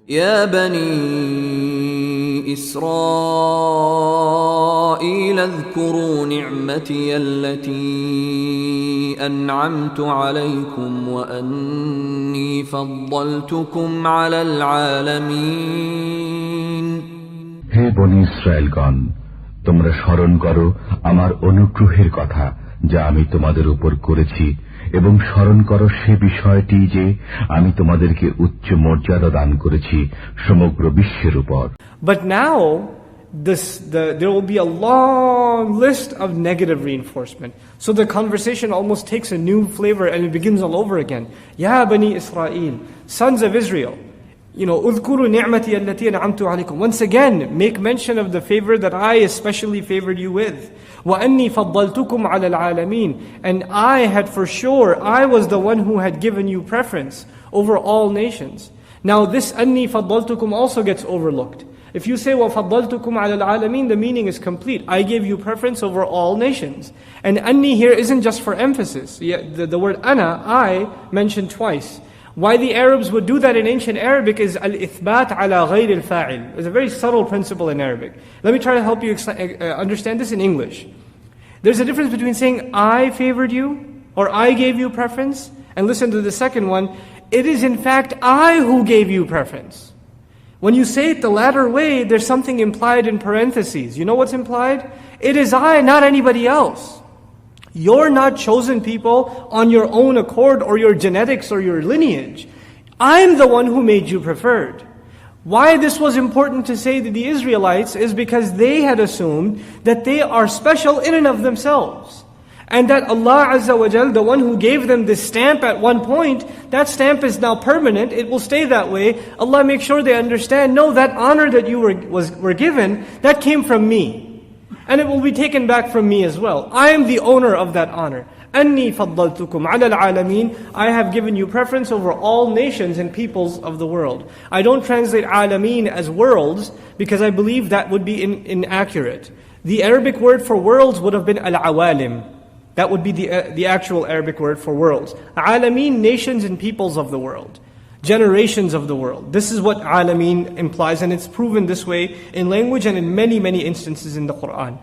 يا بني إسرائيل اذكروا نعمتي التي أنعمت عليكم وأني فضلتكم على العالمين হে বনি ইসরায়েলগণ, তোমরা স্মরণ করো আমার অনুগ্রহের কথা যা আমি তোমাদের উপর করেছি, এবং স্মরণ করো সে বিষয়টি যে আমি তোমাদেরকে উচ্চ মর্যাদা দান করেছি সমগ্র বিশ্বের উপর। But now there will be a long list of negative reinforcement. So the conversation almost takes a new flavor and it begins all over again. Ya Bani Israel, sons of Israel, udhkuru ni'mati allati an'amtu alaykum. Once again, make mention of the favor that I especially favored you with. Wa anni faddaltukum 'ala al-'alamin. And I had for sure, I was the one who had given you preference over all nations. Now this anni faddaltukum also gets overlooked. If you say, well, faddaltukum 'ala al-'alamin, the meaning is complete. I gave you preference over all nations. And anni here isn't just for emphasis. The word ana, I, mentioned twice. Why the Arabs would do that in ancient Arabic is al-ithbat ala ghayr al-fa'il. It's a very subtle principle in Arabic. Let me try to help you understand this in English. There's a difference between saying, I favored you, or I gave you preference, and listen to the second one, it is in fact I who gave you preference. When you say it the latter way, there's something implied in parentheses. You know what's implied? It is I, not anybody else. You're not chosen people on your own accord or your genetics or your lineage. I'm the one who made you preferred. Why this was important to say to the Israelites is because they had assumed that they are special in and of themselves. And that Allah Azza wa Jal, the one who gave them this stamp at one point, that stamp is now permanent, it will stay that way. Allah makes sure they understand, no, that honor that you were given, that came from me. And it will be taken back from me as well. I am the owner of that honor. Anni faddaltukum ala al-'alamin. I have given you preference over all nations and peoples of the world. I don't translate alameen as worlds because I believe that would be inaccurate. The Arabic word for worlds would have been al-awalim. That would be the actual Arabic word for worlds. Alameen, nations and peoples of the world. Generations of the world. This is what alameen implies, and it's proven this way in language and in many, many instances in the Quran.